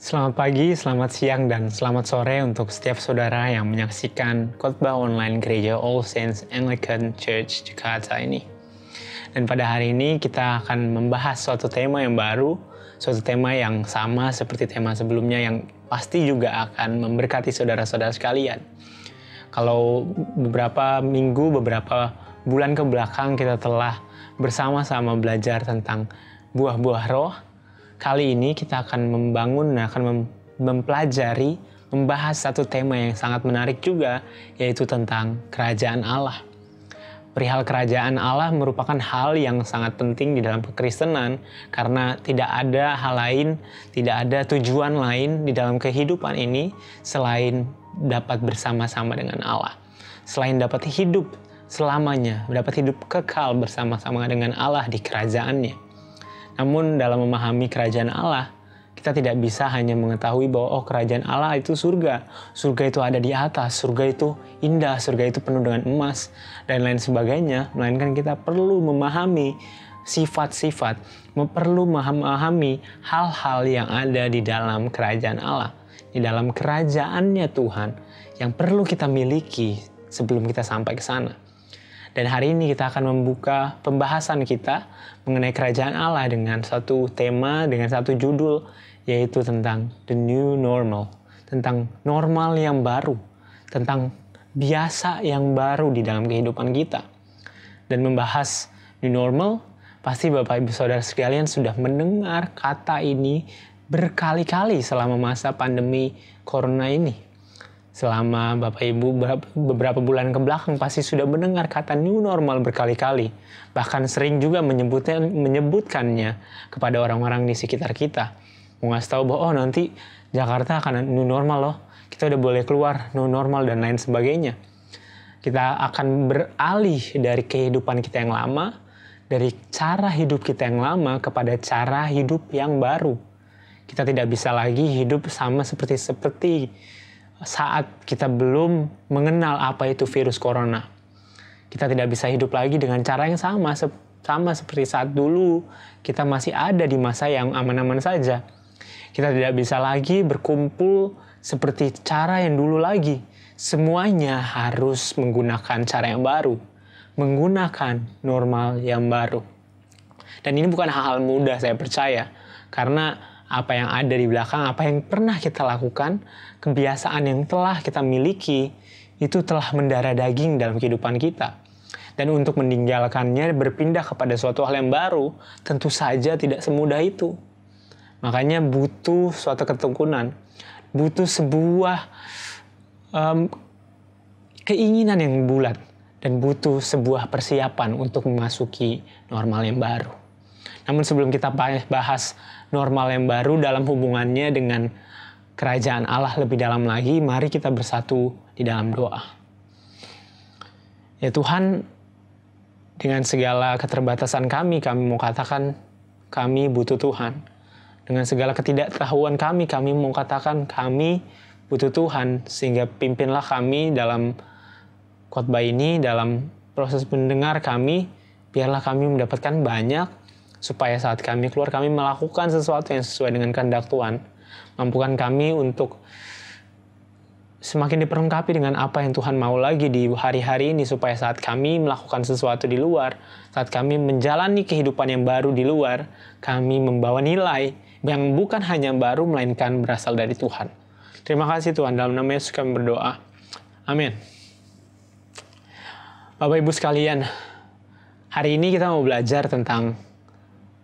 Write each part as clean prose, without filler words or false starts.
Selamat pagi, selamat siang, dan selamat sore untuk setiap saudara yang menyaksikan khotbah online Gereja All Saints Anglican Church Jakarta ini. Dan pada hari ini kita akan membahas suatu tema yang baru, suatu tema yang sama seperti tema sebelumnya yang pasti juga akan memberkati saudara-saudara sekalian. Kalau beberapa minggu, beberapa bulan ke belakang kita telah bersama-sama belajar tentang buah-buah roh, kali ini kita akan mempelajari, membahas satu tema yang sangat menarik juga, yaitu tentang kerajaan Allah. Perihal kerajaan Allah merupakan hal yang sangat penting di dalam kekristenan, karena tidak ada hal lain, tidak ada tujuan lain di dalam kehidupan ini selain dapat bersama-sama dengan Allah. Selain dapat hidup selamanya, dapat hidup kekal bersama-sama dengan Allah di kerajaannya. Namun dalam memahami kerajaan Allah, kita tidak bisa hanya mengetahui bahwa kerajaan Allah itu surga. Surga itu ada di atas, surga itu indah, surga itu penuh dengan emas, dan lain sebagainya. Melainkan kita perlu memahami sifat-sifat, perlu memahami hal-hal yang ada di dalam kerajaan Allah. Di dalam kerajaannya Tuhan yang perlu kita miliki sebelum kita sampai ke sana. Dan hari ini kita akan membuka pembahasan kita mengenai kerajaan Allah dengan satu tema, dengan satu judul, yaitu tentang The New Normal. Tentang normal yang baru, tentang biasa yang baru di dalam kehidupan kita. Dan membahas New Normal, pasti Bapak Ibu Saudara sekalian sudah mendengar kata ini berkali-kali selama masa pandemi Corona ini. Selama Bapak Ibu beberapa bulan ke belakang pasti sudah mendengar kata new normal berkali-kali. Bahkan sering juga menyebutkannya kepada orang-orang di sekitar kita. Mau ngasih tahu bahwa nanti Jakarta akan new normal loh. Kita udah boleh keluar new normal dan lain sebagainya. Kita akan beralih dari kehidupan kita yang lama, dari cara hidup kita yang lama kepada cara hidup yang baru. Kita tidak bisa lagi hidup sama seperti saat kita belum mengenal apa itu virus corona. Kita tidak bisa hidup lagi dengan cara yang sama seperti saat dulu kita masih ada di masa yang aman-aman saja. Kita tidak bisa lagi berkumpul seperti cara yang dulu lagi. Semuanya harus menggunakan cara yang baru, menggunakan normal yang baru. Dan ini bukan hal-hal mudah, saya percaya, karena apa yang ada di belakang, apa yang pernah kita lakukan, kebiasaan yang telah kita miliki, itu telah mendarah daging dalam kehidupan kita. Dan untuk meninggalkannya, berpindah kepada suatu hal yang baru, tentu saja tidak semudah itu. Makanya butuh suatu ketekunan, butuh sebuah keinginan yang bulat, dan butuh sebuah persiapan untuk memasuki normal yang baru. Namun sebelum kita bahas normal yang baru dalam hubungannya dengan kerajaan Allah lebih dalam lagi, mari kita bersatu di dalam doa. Ya Tuhan, dengan segala keterbatasan kami mau katakan kami butuh Tuhan. Dengan segala ketidaktahuan kami mau katakan kami butuh Tuhan. Sehingga pimpinlah kami dalam khotbah ini, dalam proses mendengar kami, biarlah kami mendapatkan banyak, supaya saat kami keluar, kami melakukan sesuatu yang sesuai dengan kehendak Tuhan. Mampukan kami untuk semakin diperlengkapi dengan apa yang Tuhan mau lagi di hari-hari ini, supaya saat kami melakukan sesuatu di luar, saat kami menjalani kehidupan yang baru di luar, kami membawa nilai yang bukan hanya baru, melainkan berasal dari Tuhan. Terima kasih Tuhan, dalam nama Yesus kami berdoa. Amin. Bapak Ibu sekalian, hari ini kita mau belajar tentang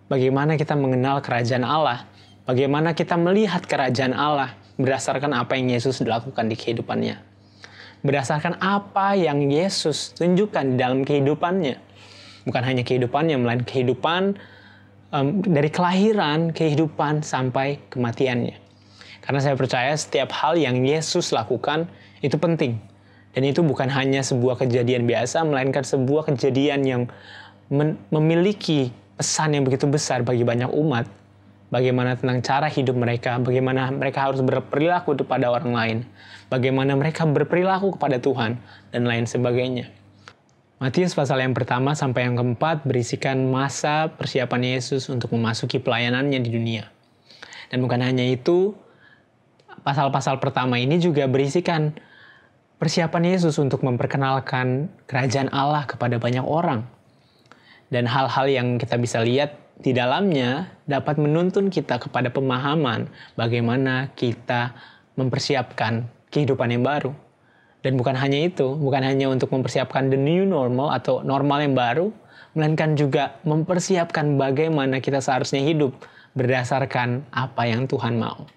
bagaimana kita mengenal kerajaan Allah, bagaimana kita melihat kerajaan Allah berdasarkan apa yang Yesus lakukan di kehidupannya. Berdasarkan apa yang Yesus tunjukkan di dalam kehidupannya. Bukan hanya kehidupannya, melainkan kehidupan dari kelahiran, kehidupan sampai kematiannya. Karena saya percaya setiap hal yang Yesus lakukan itu penting. Dan itu bukan hanya sebuah kejadian biasa, melainkan sebuah kejadian yang memiliki pesan yang begitu besar bagi banyak umat. Bagaimana tentang cara hidup mereka, bagaimana mereka harus berperilaku kepada orang lain, bagaimana mereka berperilaku kepada Tuhan, dan lain sebagainya. Matius pasal yang pertama sampai yang keempat berisikan masa persiapan Yesus untuk memasuki pelayanannya di dunia. Dan bukan hanya itu, pasal-pasal pertama ini juga berisikan persiapan Yesus untuk memperkenalkan kerajaan Allah kepada banyak orang. Dan hal-hal yang kita bisa lihat di dalamnya dapat menuntun kita kepada pemahaman bagaimana kita mempersiapkan kehidupan yang baru. Dan bukan hanya itu, bukan hanya untuk mempersiapkan the new normal atau normal yang baru, melainkan juga mempersiapkan bagaimana kita seharusnya hidup berdasarkan apa yang Tuhan mau.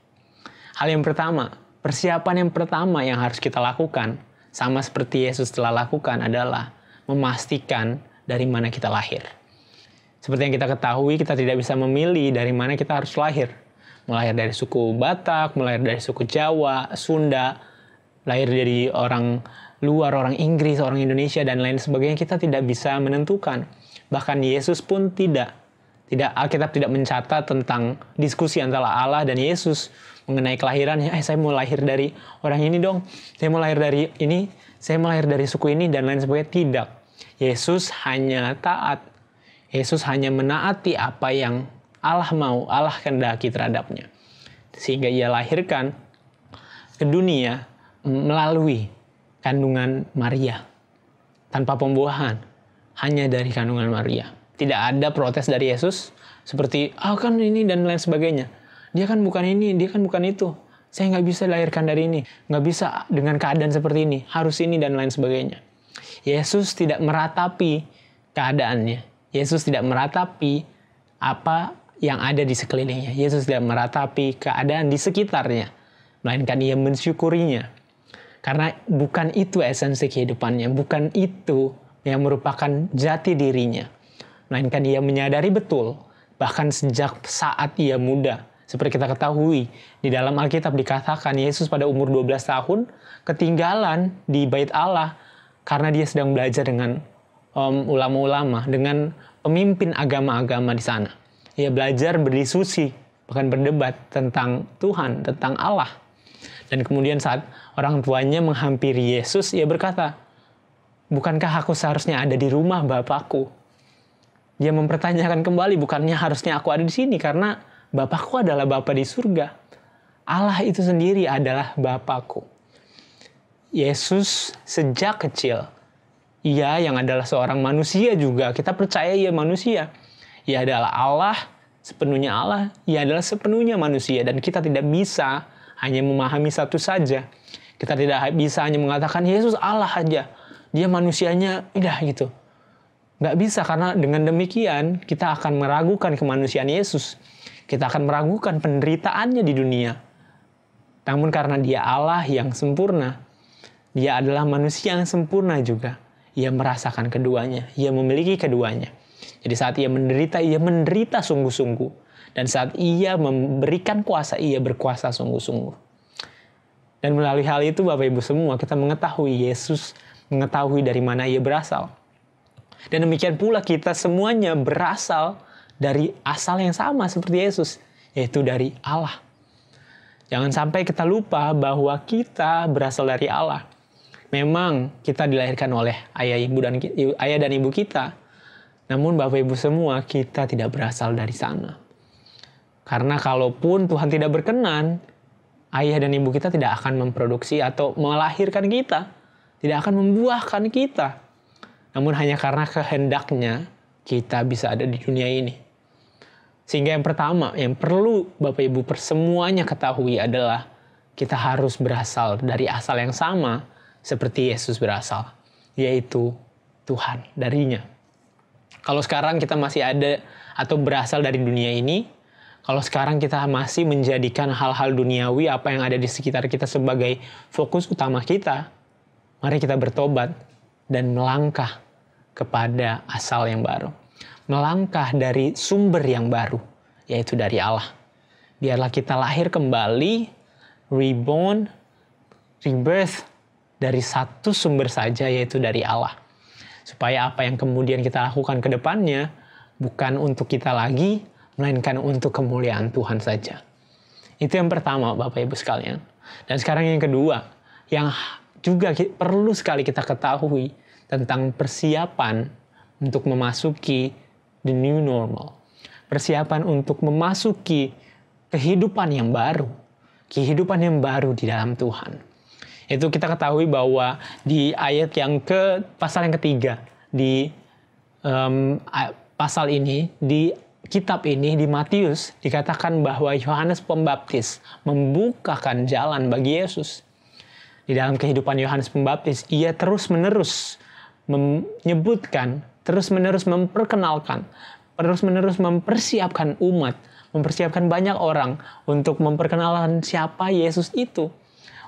Hal yang pertama, persiapan yang pertama yang harus kita lakukan, sama seperti Yesus telah lakukan, adalah memastikan dari mana kita lahir. Seperti yang kita ketahui, kita tidak bisa memilih dari mana kita harus lahir. Melahir dari suku Batak, melahir dari suku Jawa, Sunda, lahir dari orang luar, orang Inggris, orang Indonesia, dan lain sebagainya, kita tidak bisa menentukan. Bahkan Yesus pun tidak. Alkitab tidak mencatat tentang diskusi antara Allah dan Yesus mengenai kelahirannya. Saya mau lahir dari orang ini dong. Saya mau lahir dari ini. Saya mau lahir dari suku ini, dan lain sebagainya. Tidak. Yesus hanya taat. Yesus hanya menaati apa yang Allah mau, Allah kehendaki terhadapnya. Sehingga ia lahirkan ke dunia melalui kandungan Maria, tanpa pembuahan, hanya dari kandungan Maria. Tidak ada protes dari Yesus seperti, kan ini dan lain sebagainya. Dia kan bukan ini, dia kan bukan itu. Saya nggak bisa dilahirkan dari ini, nggak bisa dengan keadaan seperti ini, harus ini dan lain sebagainya. Yesus tidak meratapi keadaannya. Yesus tidak meratapi apa yang ada di sekelilingnya. Yesus tidak meratapi keadaan di sekitarnya, melainkan ia mensyukurinya. Karena bukan itu esensi kehidupannya, bukan itu yang merupakan jati dirinya. Melainkan ia menyadari betul, bahkan sejak saat ia muda. Seperti kita ketahui, di dalam Alkitab dikatakan Yesus pada umur 12 tahun ketinggalan di bait Allah karena dia sedang belajar dengan ulama-ulama, dengan pemimpin agama-agama di sana. Ia belajar berdiskusi, bahkan berdebat tentang Tuhan, tentang Allah. Dan kemudian saat orang tuanya menghampiri Yesus, ia berkata, bukankah aku seharusnya ada di rumah Bapakku? Dia mempertanyakan kembali, bukannya harusnya aku ada di sini karena Bapakku adalah Bapa di surga. Allah itu sendiri adalah Bapakku. Yesus sejak kecil, ia yang adalah seorang manusia juga, kita percaya ia manusia. Ia adalah Allah, sepenuhnya Allah, ia adalah sepenuhnya manusia. Dan kita tidak bisa hanya memahami satu saja. Kita tidak bisa hanya mengatakan Yesus Allah aja, dia manusianya udah gitu. Nggak bisa, karena dengan demikian kita akan meragukan kemanusiaan Yesus. Kita akan meragukan penderitaannya di dunia. Namun karena dia Allah yang sempurna, dia adalah manusia yang sempurna juga. Ia merasakan keduanya, ia memiliki keduanya. Jadi saat ia menderita sungguh-sungguh. Dan saat ia memberikan kuasa, ia berkuasa sungguh-sungguh. Dan melalui hal itu Bapak Ibu semua, kita mengetahui Yesus, mengetahui dari mana ia berasal. Dan demikian pula kita semuanya berasal dari asal yang sama seperti Yesus, yaitu dari Allah. Jangan sampai kita lupa bahwa kita berasal dari Allah. Memang kita dilahirkan oleh ayah dan ibu kita. Namun Bapak Ibu semua, kita tidak berasal dari sana. Karena kalaupun Tuhan tidak berkenan, ayah dan ibu kita tidak akan memproduksi atau melahirkan kita. Tidak akan membuahkan kita. Namun hanya karena kehendaknya, kita bisa ada di dunia ini. Sehingga yang pertama, yang perlu Bapak Ibu semuanya ketahui adalah kita harus berasal dari asal yang sama seperti Yesus berasal. Yaitu Tuhan, darinya. Kalau sekarang kita masih ada atau berasal dari dunia ini, kalau sekarang kita masih menjadikan hal-hal duniawi apa yang ada di sekitar kita sebagai fokus utama kita, mari kita bertobat dan melangkah kepada asal yang baru. Melangkah dari sumber yang baru, yaitu dari Allah. Biarlah kita lahir kembali, reborn, rebirth, dari satu sumber saja, yaitu dari Allah. Supaya apa yang kemudian kita lakukan ke depannya, bukan untuk kita lagi, melainkan untuk kemuliaan Tuhan saja. Itu yang pertama, Bapak Ibu sekalian. Dan sekarang yang kedua, yang juga perlu sekali kita ketahui tentang persiapan untuk memasuki the new normal. Persiapan untuk memasuki kehidupan yang baru. kehidupan yang baru di dalam Tuhan. Itu kita ketahui bahwa di ayat pasal yang ketiga, di pasal ini, di kitab ini, di Matius, dikatakan bahwa Yohanes Pembaptis membukakan jalan bagi Yesus. Di dalam kehidupan Yohanes Pembaptis, ia terus-menerus menyebutkan, terus-menerus memperkenalkan, terus-menerus mempersiapkan umat, mempersiapkan banyak orang untuk memperkenalkan siapa Yesus itu,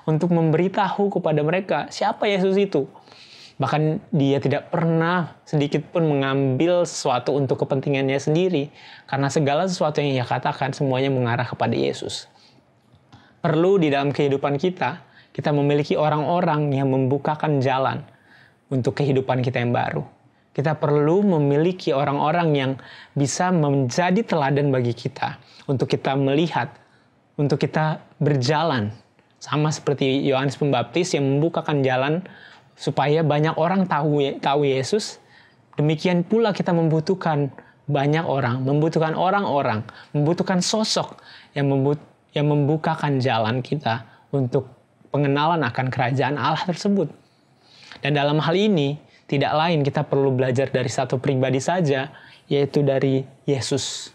untuk memberitahu kepada mereka siapa Yesus itu. Bahkan dia tidak pernah sedikit pun mengambil sesuatu untuk kepentingannya sendiri, karena segala sesuatu yang ia katakan semuanya mengarah kepada Yesus. Perlu di dalam kehidupan kita memiliki orang-orang yang membukakan jalan untuk kehidupan kita yang baru. Kita perlu memiliki orang-orang yang bisa menjadi teladan bagi kita, untuk kita melihat, untuk kita berjalan. Sama seperti Yohanes Pembaptis yang membukakan jalan supaya banyak orang tahu Yesus. Demikian pula kita membutuhkan banyak orang, membutuhkan orang-orang, membutuhkan sosok yang membukakan jalan kita untuk pengenalan akan kerajaan Allah tersebut. Dan dalam hal ini, tidak lain kita perlu belajar dari satu pribadi saja, yaitu dari Yesus.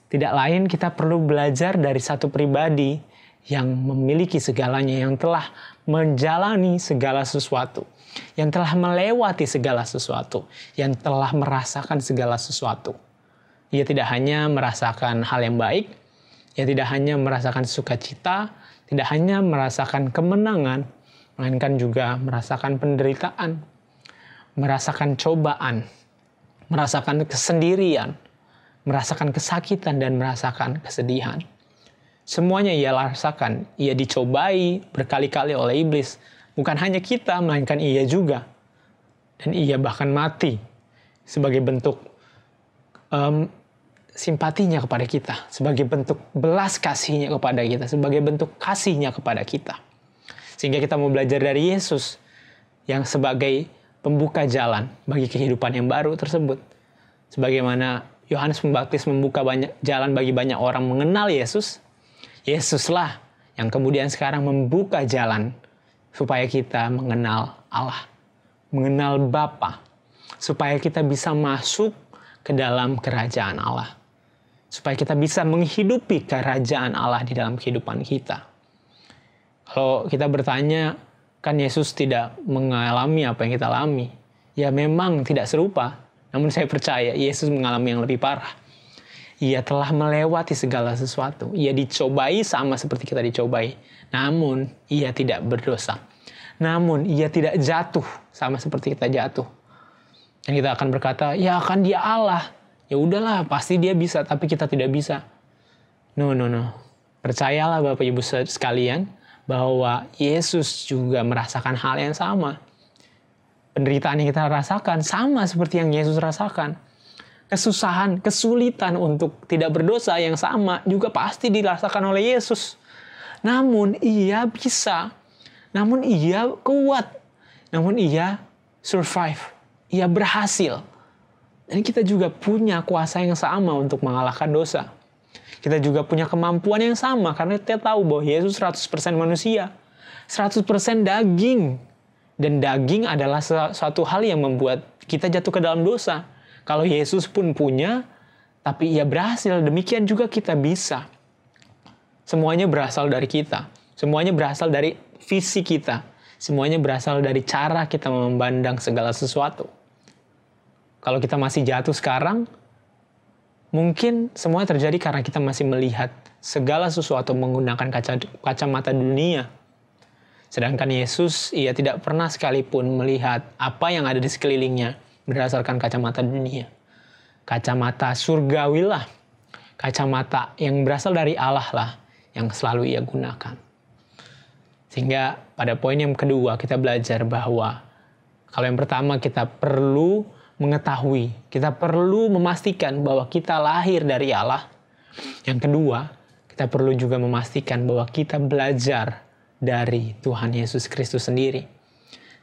Tidak lain kita perlu belajar dari satu pribadi yang memiliki segalanya, yang telah menjalani segala sesuatu, yang telah melewati segala sesuatu, yang telah merasakan segala sesuatu. Ia tidak hanya merasakan hal yang baik, ia tidak hanya merasakan sukacita, tidak hanya merasakan kemenangan, melainkan juga merasakan penderitaan, merasakan cobaan, merasakan kesendirian, merasakan kesakitan, dan merasakan kesedihan. Semuanya ia rasakan, ia dicobai berkali-kali oleh iblis. Bukan hanya kita, melainkan ia juga. Dan ia bahkan mati sebagai bentuk simpatinya kepada kita, sebagai bentuk belas kasihnya kepada kita, sebagai bentuk kasihnya kepada kita. Sehingga kita mau belajar dari Yesus yang sebagai pembuka jalan bagi kehidupan yang baru tersebut. Sebagaimana Yohanes Pembaptis membuka jalan bagi banyak orang mengenal Yesus, Yesuslah yang kemudian sekarang membuka jalan supaya kita mengenal Allah, mengenal Bapa, supaya kita bisa masuk ke dalam kerajaan Allah, supaya kita bisa menghidupi kerajaan Allah di dalam kehidupan kita. Kalau kita bertanya, kan Yesus tidak mengalami apa yang kita alami. Ya memang tidak serupa, namun saya percaya Yesus mengalami yang lebih parah. Ia telah melewati segala sesuatu. Ia dicobai sama seperti kita dicobai. Namun ia tidak berdosa. Namun ia tidak jatuh sama seperti kita jatuh. Dan kita akan berkata, ya kan dia Allah. Ya udahlah, pasti dia bisa, tapi kita tidak bisa. No. Percayalah Bapak Ibu sekalian, bahwa Yesus juga merasakan hal yang sama. Penderitaan yang kita rasakan sama seperti yang Yesus rasakan. Kesusahan, kesulitan untuk tidak berdosa yang sama juga pasti dirasakan oleh Yesus. Namun ia bisa. Namun ia kuat. Namun ia survive. Ia berhasil. Dan kita juga punya kuasa yang sama untuk mengalahkan dosa. Kita juga punya kemampuan yang sama karena kita tahu bahwa Yesus 100% manusia. 100% daging. Dan daging adalah suatu hal yang membuat kita jatuh ke dalam dosa. Kalau Yesus pun punya, tapi ia berhasil, demikian juga kita bisa. Semuanya berasal dari kita. Semuanya berasal dari visi kita. Semuanya berasal dari cara kita memandang segala sesuatu. Kalau kita masih jatuh sekarang, mungkin semua terjadi karena kita masih melihat segala sesuatu menggunakan kacamata dunia. Sedangkan Yesus, ia tidak pernah sekalipun melihat apa yang ada di sekelilingnya berdasarkan kacamata dunia. Kacamata surgawilah, kacamata yang berasal dari Allah lah yang selalu ia gunakan. Sehingga pada poin yang kedua kita belajar bahwa kalau yang pertama kita perlu mengetahui, kita perlu memastikan bahwa kita lahir dari Allah. Yang kedua, kita perlu juga memastikan bahwa kita belajar dari Tuhan Yesus Kristus sendiri.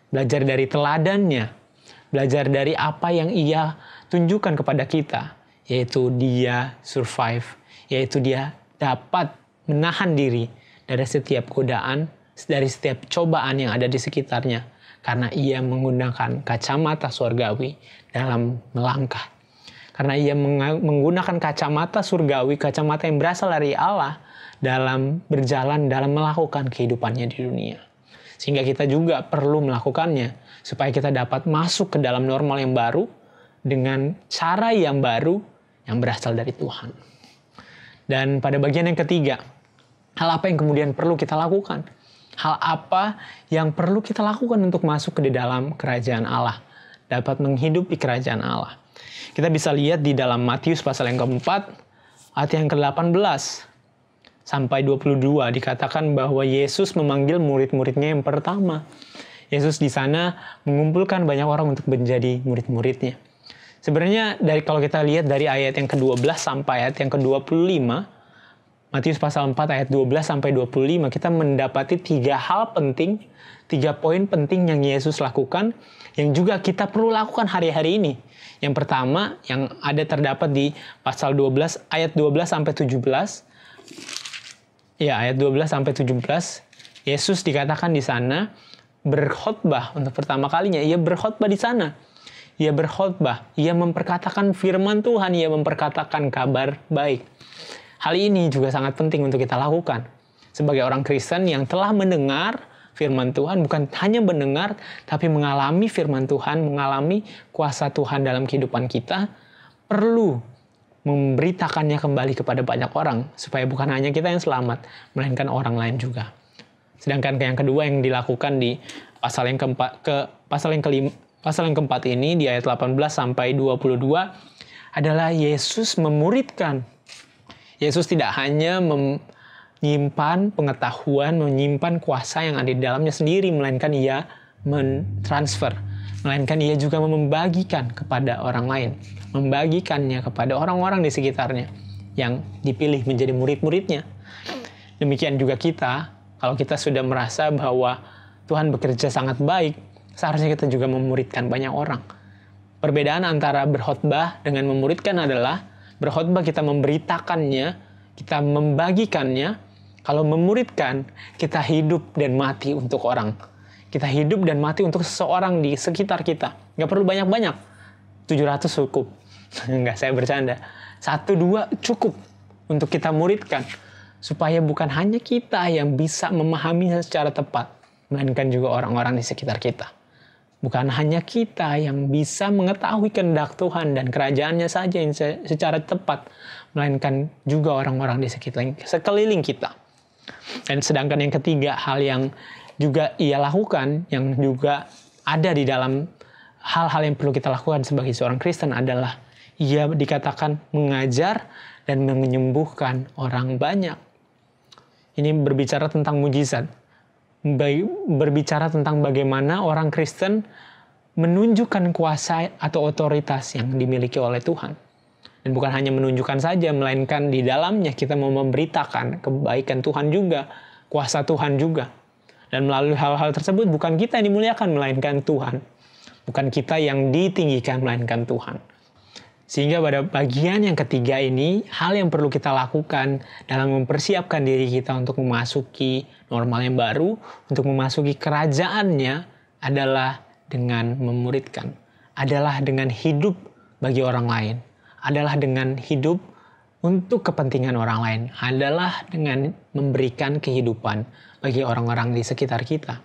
Belajar dari teladannya, belajar dari apa yang ia tunjukkan kepada kita, yaitu dia survive, yaitu dia dapat menahan diri dari setiap godaan, dari setiap cobaan yang ada di sekitarnya, karena ia menggunakan kacamata surgawi dalam melangkah. Karena ia menggunakan kacamata surgawi, kacamata yang berasal dari Allah dalam berjalan, dalam melakukan kehidupannya di dunia. Sehingga kita juga perlu melakukannya, supaya kita dapat masuk ke dalam normal yang baru, dengan cara yang baru, yang berasal dari Tuhan. Dan pada bagian yang ketiga, hal apa yang kemudian perlu kita lakukan? Hal apa yang perlu kita lakukan untuk masuk ke dalam kerajaan Allah? Dapat menghidupi kerajaan Allah. Kita bisa lihat di dalam Matius pasal yang keempat, ayat yang ke-18 sampai 22, dikatakan bahwa Yesus memanggil murid-muridnya yang pertama. Yesus di sana mengumpulkan banyak orang untuk menjadi murid-muridnya. Sebenarnya kalau kita lihat dari ayat yang ke-12 sampai ayat yang ke-25, Matius pasal 4 ayat 12 sampai 25, kita mendapati 3 hal penting, 3 poin penting yang Yesus lakukan, yang juga kita perlu lakukan hari-hari ini. Yang pertama, yang ada terdapat di pasal 12, ayat 12 sampai 17. Ya, ayat 12 sampai 17, Yesus dikatakan di sana berkhotbah untuk pertama kalinya. Ia berkhotbah di sana. Ia berkhotbah, ia memperkatakan firman Tuhan, ia memperkatakan kabar baik. Hal ini juga sangat penting untuk kita lakukan. Sebagai orang Kristen yang telah mendengar firman Tuhan, bukan hanya mendengar, tapi mengalami firman Tuhan, mengalami kuasa Tuhan dalam kehidupan kita, perlu memberitakannya kembali kepada banyak orang, supaya bukan hanya kita yang selamat, melainkan orang lain juga. Sedangkan yang kedua yang dilakukan di pasal yang keempat ini, di ayat 18 sampai 22, adalah Yesus memuridkan. Yesus tidak hanya menyimpan pengetahuan, menyimpan kuasa yang ada di dalamnya sendiri, melainkan ia mentransfer. Melainkan ia juga membagikan kepada orang lain. Membagikannya kepada orang-orang di sekitarnya yang dipilih menjadi murid-muridnya. Demikian juga kita, kalau kita sudah merasa bahwa Tuhan bekerja sangat baik, seharusnya kita juga memuridkan banyak orang. Perbedaan antara berkhotbah dengan memuridkan adalah berkhotbah kita memberitakannya, kita membagikannya. Kalau memuridkan, kita hidup dan mati untuk orang. Kita hidup dan mati untuk seseorang di sekitar kita. Nggak perlu banyak-banyak. 700 cukup. Nggak, saya bercanda. 1-2 cukup untuk kita muridkan. Supaya bukan hanya kita yang bisa memahaminya secara tepat, melainkan juga orang-orang di sekitar kita. Bukan hanya kita yang bisa mengetahui kehendak Tuhan dan kerajaannya saja yang secara tepat, melainkan juga orang-orang di sekeliling kita. Dan sedangkan yang ketiga, hal yang juga ia lakukan, yang juga ada di dalam hal-hal yang perlu kita lakukan sebagai seorang Kristen adalah ia dikatakan mengajar dan menyembuhkan orang banyak. Ini berbicara tentang mujizat. Berbicara tentang bagaimana orang Kristen menunjukkan kuasa atau otoritas yang dimiliki oleh Tuhan. Dan bukan hanya menunjukkan saja, melainkan di dalamnya kita mau memberitakan kebaikan Tuhan juga, kuasa Tuhan juga. Dan melalui hal-hal tersebut bukan kita yang dimuliakan, melainkan Tuhan. Bukan kita yang ditinggikan, melainkan Tuhan. Sehingga pada bagian yang ketiga ini, hal yang perlu kita lakukan dalam mempersiapkan diri kita untuk memasuki normal yang baru, untuk memasuki kerajaannya adalah dengan memuridkan. Adalah dengan hidup bagi orang lain. Adalah dengan hidup untuk kepentingan orang lain. Adalah dengan memberikan kehidupan bagi orang-orang di sekitar kita.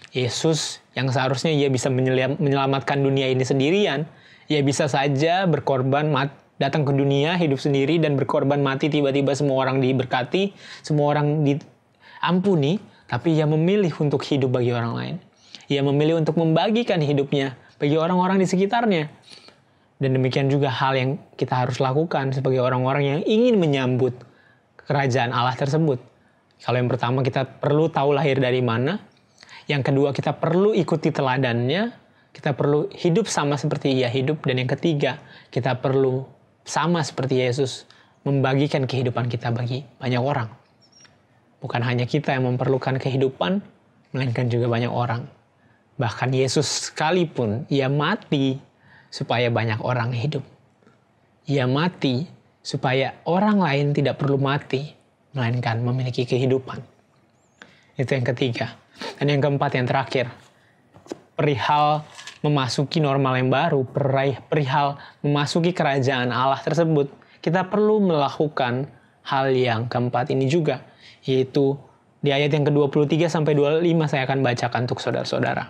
Yesus yang seharusnya ia bisa menyelamatkan dunia ini sendirian, ia bisa saja berkorban, datang ke dunia, hidup sendiri, dan berkorban mati, tiba-tiba semua orang diberkati, semua orang diampuni, tapi ia memilih untuk hidup bagi orang lain. Ia memilih untuk membagikan hidupnya bagi orang-orang di sekitarnya. Dan demikian juga hal yang kita harus lakukan sebagai orang-orang yang ingin menyambut kerajaan Allah tersebut. Kalau yang pertama, kita perlu tahu lahir dari mana. Yang kedua, kita perlu ikuti teladannya. Kita perlu hidup sama seperti ia hidup. Dan yang ketiga, kita perlu sama seperti Yesus membagikan kehidupan kita bagi banyak orang. Bukan hanya kita yang memerlukan kehidupan, melainkan juga banyak orang. Bahkan Yesus sekalipun, ia mati supaya banyak orang hidup. Ia mati supaya orang lain tidak perlu mati, melainkan memiliki kehidupan. Itu yang ketiga. Dan yang keempat, yang terakhir, perihal memasuki normal yang baru, perihal memasuki kerajaan Allah tersebut, kita perlu melakukan hal yang keempat ini juga, yaitu di ayat yang ke-23 sampai 25 saya akan bacakan untuk saudara-saudara.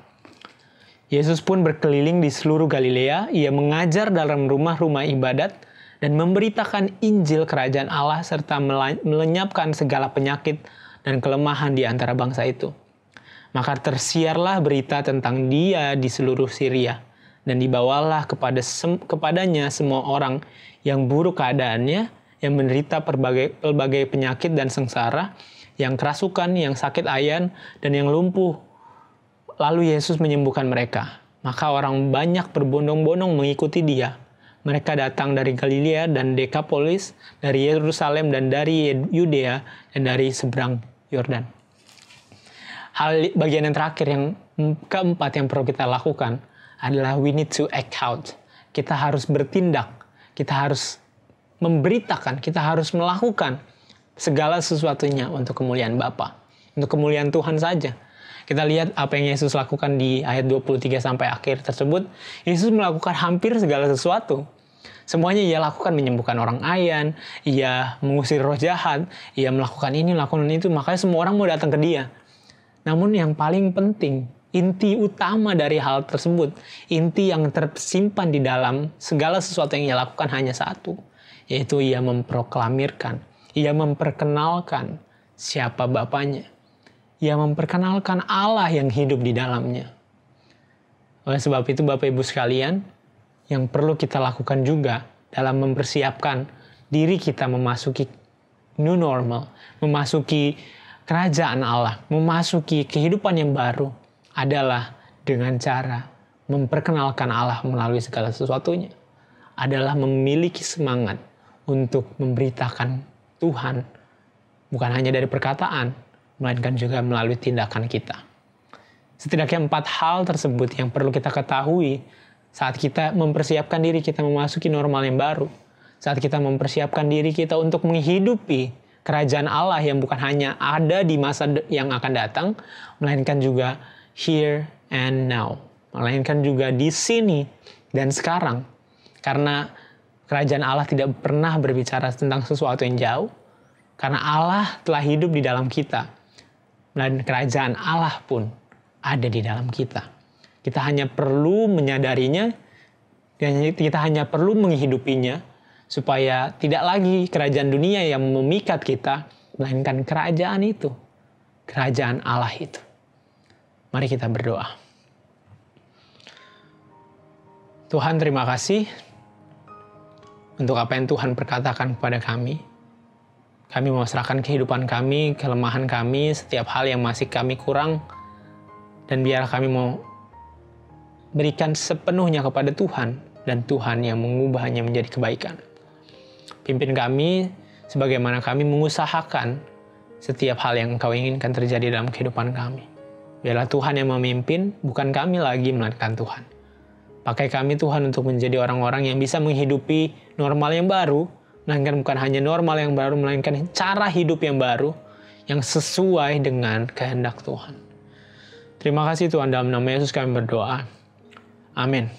Yesus pun berkeliling di seluruh Galilea, ia mengajar dalam rumah-rumah ibadat dan memberitakan Injil kerajaan Allah serta melenyapkan segala penyakit dan kelemahan di antara bangsa itu. Maka tersiarlah berita tentang dia di seluruh Syria, dan dibawalah kepadanya semua orang yang buruk keadaannya, yang menderita pelbagai penyakit dan sengsara, yang kerasukan, yang sakit ayan, dan yang lumpuh. Lalu Yesus menyembuhkan mereka. Maka orang banyak berbondong-bondong mengikuti dia. Mereka datang dari Galilea dan Dekapolis, dari Yerusalem dan dari Yudea, dan dari seberang Yordan. Bagian yang terakhir, yang keempat yang perlu kita lakukan adalah we need to act out. Kita harus bertindak, kita harus memberitakan, kita harus melakukan segala sesuatunya untuk kemuliaan Bapa, untuk kemuliaan Tuhan saja. Kita lihat apa yang Yesus lakukan di ayat 23 sampai akhir tersebut. Yesus melakukan hampir segala sesuatu. Semuanya ia lakukan, menyembuhkan orang ayan, ia mengusir roh jahat, ia melakukan ini, melakukan itu. Makanya semua orang mau datang ke dia. Namun yang paling penting, inti utama dari hal tersebut, inti yang tersimpan di dalam segala sesuatu yang ia lakukan hanya satu, yaitu ia memproklamirkan, ia memperkenalkan siapa Bapanya. Ia memperkenalkan Allah yang hidup di dalamnya. Oleh sebab itu Bapak Ibu sekalian, yang perlu kita lakukan juga dalam mempersiapkan diri kita memasuki new normal, memasuki kerajaan Allah, memasuki kehidupan yang baru adalah dengan cara memperkenalkan Allah melalui segala sesuatunya. Adalah memiliki semangat untuk memberitakan Tuhan, bukan hanya dari perkataan, melainkan juga melalui tindakan kita. Setidaknya 4 hal tersebut yang perlu kita ketahui saat kita mempersiapkan diri kita memasuki normal yang baru. Saat kita mempersiapkan diri kita untuk menghidupi kerajaan Allah yang bukan hanya ada di masa yang akan datang, melainkan juga here and now. Melainkan juga di sini dan sekarang. Karena kerajaan Allah tidak pernah berbicara tentang sesuatu yang jauh. Karena Allah telah hidup di dalam kita. Dan kerajaan Allah pun ada di dalam kita. Kita hanya perlu menyadarinya, dan kita hanya perlu menghidupinya, supaya tidak lagi kerajaan dunia yang memikat kita, melainkan kerajaan itu, kerajaan Allah itu. Mari kita berdoa. Tuhan, terima kasih untuk apa yang Tuhan perkatakan kepada kami. Kami mau serahkan kehidupan kami, kelemahan kami, setiap hal yang masih kami kurang. Dan biar kami mau berikan sepenuhnya kepada Tuhan. Dan Tuhan yang mengubahnya menjadi kebaikan. Pimpin kami sebagaimana kami mengusahakan setiap hal yang Engkau inginkan terjadi dalam kehidupan kami. Biarlah Tuhan yang memimpin, bukan kami lagi melainkan Tuhan. Pakai kami Tuhan untuk menjadi orang-orang yang bisa menghidupi normal yang baru, melainkan bukan hanya normal yang baru, melainkan cara hidup yang baru yang sesuai dengan kehendak Tuhan. Terima kasih Tuhan, dalam nama Yesus kami berdoa. Amin.